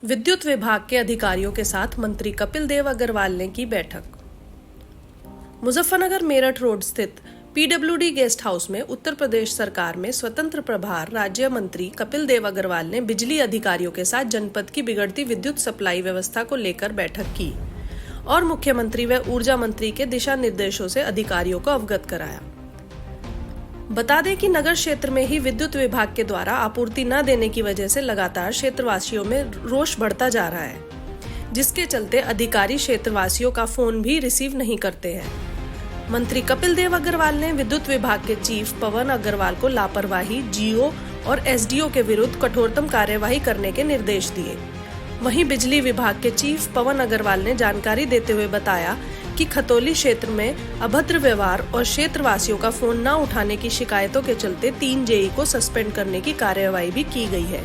विद्युत विभाग के अधिकारियों के साथ मंत्री कपिल देव अग्रवाल ने की बैठक। मुजफ्फरनगर मेरठ रोड स्थित पीडब्ल्यूडी गेस्ट हाउस में उत्तर प्रदेश सरकार में स्वतंत्र प्रभार राज्य मंत्री कपिल देव अग्रवाल ने बिजली अधिकारियों के साथ जनपद की बिगड़ती विद्युत सप्लाई व्यवस्था को लेकर बैठक की और मुख्यमंत्री व ऊर्जा मंत्री के दिशा निर्देशों से अधिकारियों को अवगत कराया। बता दें कि नगर क्षेत्र में ही विद्युत विभाग के द्वारा आपूर्ति न देने की वजह से लगातार क्षेत्रवासियों में रोष बढ़ता जा रहा है, जिसके चलते अधिकारी क्षेत्रवासियों का फोन भी रिसीव नहीं करते हैं। मंत्री कपिल देव अग्रवाल ने विद्युत विभाग के चीफ पवन अग्रवाल को लापरवाही, जीओ और एसडीओ के विरुद्ध कठोरतम कार्यवाही करने के निर्देश दिए। वहीं बिजली विभाग के चीफ पवन अग्रवाल ने जानकारी देते हुए बताया कि खतौली क्षेत्र में अभद्र व्यवहार और क्षेत्रवासियों का फोन न उठाने की शिकायतों के चलते 3 जेई को सस्पेंड करने की कार्यवाही भी की गई है।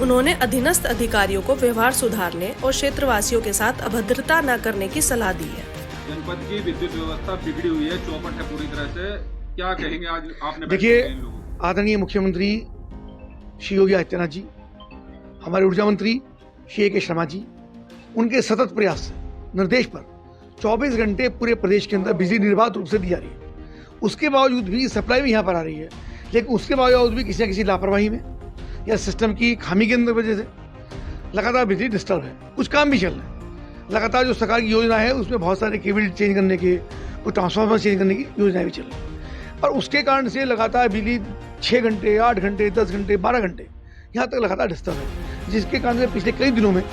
उन्होंने अधीनस्थ अधिकारियों को व्यवहार सुधारने और क्षेत्रवासियों के साथ अभद्रता न करने की सलाह दी है। जनपद की विद्युत व्यवस्था बिगड़ी हुई है, चौपट है पूरी तरह से। क्या कहेंगे आज आपने? देखिए, आदरणीय मुख्यमंत्री श्री योगी आदित्यनाथ जी, हमारे ऊर्जा मंत्री श्री ए के शर्मा जी, उनके सतत प्रयास निर्देश पर 24 घंटे पूरे प्रदेश के अंदर बिजली निर्बाध रूप से दी जा रही है। उसके बावजूद भी सप्लाई भी यहाँ पर आ रही है, लेकिन उसके बावजूद भी किसी न किसी लापरवाही में या सिस्टम की खामी के अंदर वजह से लगातार बिजली डिस्टर्ब है। कुछ काम भी चल रहे हैं। लगातार जो सरकार की योजना है उसमें बहुत सारे केबल चेंज करने के, कुछ ट्रांसफार्मर चेंज करने की योजनाएं भी चल रही है और उसके कारण से लगातार बिजली 6 घंटे, 8 घंटे, 10 घंटे, 12 घंटे यहाँ तक लगातार डिस्टर्ब है, जिसके कारण से पिछले कई दिनों में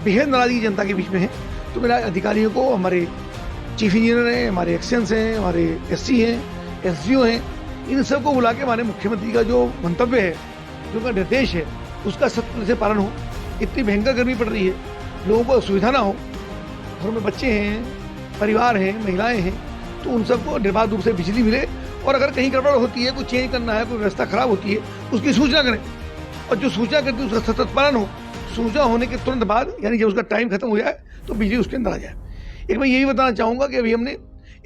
बेहद नाराजगी जनता के बीच में है। तो मेरा अधिकारियों को, हमारे चीफ इंजीनियर हैं, हमारे एक्सचेंस हैं, हमारे एससी हैं, एसडीओ हैं, इन सबको बुला के हमारे मुख्यमंत्री का जो मंतव्य है, जो उनका निर्देश है, उसका सख्त से पालन हो। इतनी भयंकर गर्मी पड़ रही है, लोगों को असुविधा ना हो, घरों में बच्चे हैं, परिवार हैं, महिलाएं हैं, तो उन सबको निर्बाध रूप से बिजली मिले और अगर कहीं गड़बड़ होती है, कुछ चेंज करना है, कोई व्यवस्था खराब होती है, उसकी सूचना करें और जो सूचना करती है उसका सतत पालन हो। सूचना होने के तुरंत बाद, यानी जब उसका टाइम खत्म हो जाए तो बिजली उसके अंदर आ जाए। एक मैं यही बताना चाहूँगा कि अभी हमने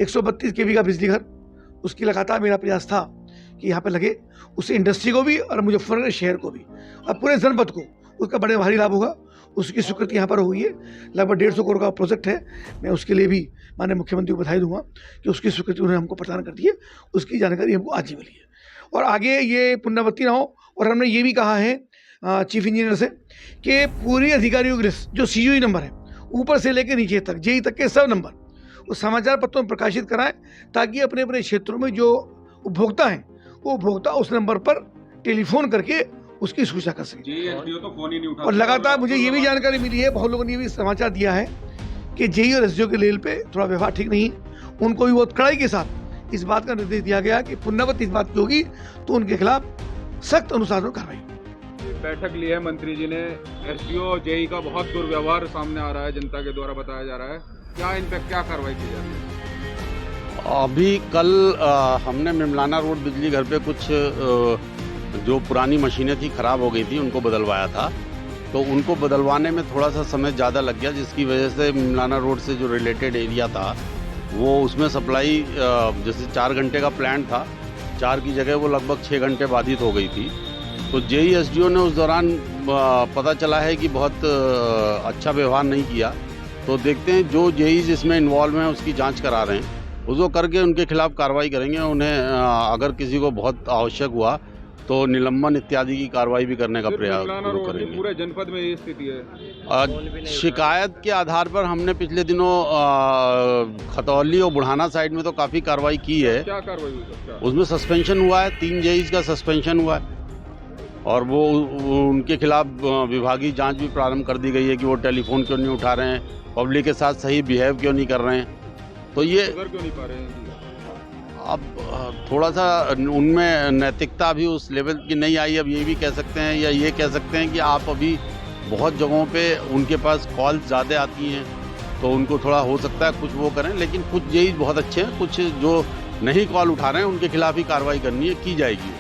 132 केवी का बिजली घर, उसकी लगातार मेरा प्रयास था कि यहाँ पे लगे, उससे इंडस्ट्री को भी और मुजफ्फरनगर शहर को भी और पूरे जनपद को उसका बड़े भारी लाभ होगा। उसकी स्वीकृति यहाँ पर हुई है, लगभग 150 करोड़ का प्रोजेक्ट है। मैं उसके लिए भी माननीय मुख्यमंत्री को बधाई दूंगा कि उसकी स्वीकृति उन्होंने हमको प्रदान कर दी है। उसकी जानकारी हमको आज ही मिली है और आगे ये पुनरावृत्ति ना हो। और हमने ये भी कहा है चीफ इंजीनियर से कि पूरी अधिकारियों की लिस्ट, जो CUE नंबर है, ऊपर से लेकर नीचे तक, जेई तक के सब नंबर उस समाचार पत्रों में प्रकाशित कराएं, ताकि अपने अपने क्षेत्रों में जो उपभोक्ता हैं वो उपभोक्ता उस नंबर पर टेलीफोन करके उसकी सूचना कर सके। तो फोन ही नहीं उठाते। और लगातार मुझे ये भी जानकारी मिली है, बहुत लोगों ने ये भी समाचार दिया है कि जेई और एसडीओ के लेवल पे थोड़ा व्यवहार ठीक नहीं है। उनको भी बहुत कड़ाई के साथ इस बात का निर्देश दिया गया कि पुनरावृत्ति इस बात की होगी तो उनके खिलाफ सख्त अनुशासन कार्रवाई। बैठक ली है मंत्री जी ने, एसडीओ जेई का बहुत दुर्व्यवहार सामने आ रहा है, जनता के द्वारा बताया जा रहा है। क्या इन पे क्या कार्रवाई की जाती है? अभी कल हमने मिमलाना रोड बिजली घर पे कुछ जो पुरानी मशीनें थी खराब हो गई थी, उनको बदलवाया था। तो उनको बदलवाने में थोड़ा सा समय ज़्यादा लग गया, जिसकी वजह से मिमलाना रोड से जो रिलेटेड एरिया था वो उसमें सप्लाई जैसे 4 घंटे का प्लान था, 4 की जगह वो लगभग 6 घंटे बाधित हो गई थी। तो जेई एसडीओ ने उस दौरान पता चला है कि बहुत अच्छा व्यवहार नहीं किया। तो देखते हैं, जो जेई जिसमें इन्वॉल्व हैं उसकी जांच करा रहे हैं, उसको करके उनके खिलाफ कार्रवाई करेंगे। उन्हें अगर किसी को बहुत आवश्यक हुआ तो निलंबन इत्यादि की कार्रवाई भी करने का प्रयास करेंगे। पूरे जनपद में ये स्थिति है। शिकायत के आधार पर हमने पिछले दिनों खतौली और बुढ़ाना साइड में तो काफ़ी कार्रवाई की है। क्या कार्रवाई हुई? उसमें सस्पेंशन हुआ है, 3 जेईज का सस्पेंशन हुआ है और वो उनके खिलाफ विभागीय जांच भी प्रारंभ कर दी गई है कि वो टेलीफोन क्यों नहीं उठा रहे हैं, पब्लिक के साथ सही बिहेव क्यों नहीं कर रहे हैं। तो ये क्यों नहीं पा रहे हैं? अब थोड़ा सा उनमें नैतिकता भी उस लेवल की नहीं आई। अब ये भी कह सकते हैं या ये कह सकते हैं कि आप अभी बहुत जगहों पे उनके पास कॉल ज़्यादा आती हैं, तो उनको थोड़ा हो सकता है कुछ वो करें, लेकिन कुछ जेई बहुत अच्छे हैं, कुछ जो नहीं कॉल उठा रहे हैं उनके खिलाफ ही कार्रवाई करनी है, की जाएगी।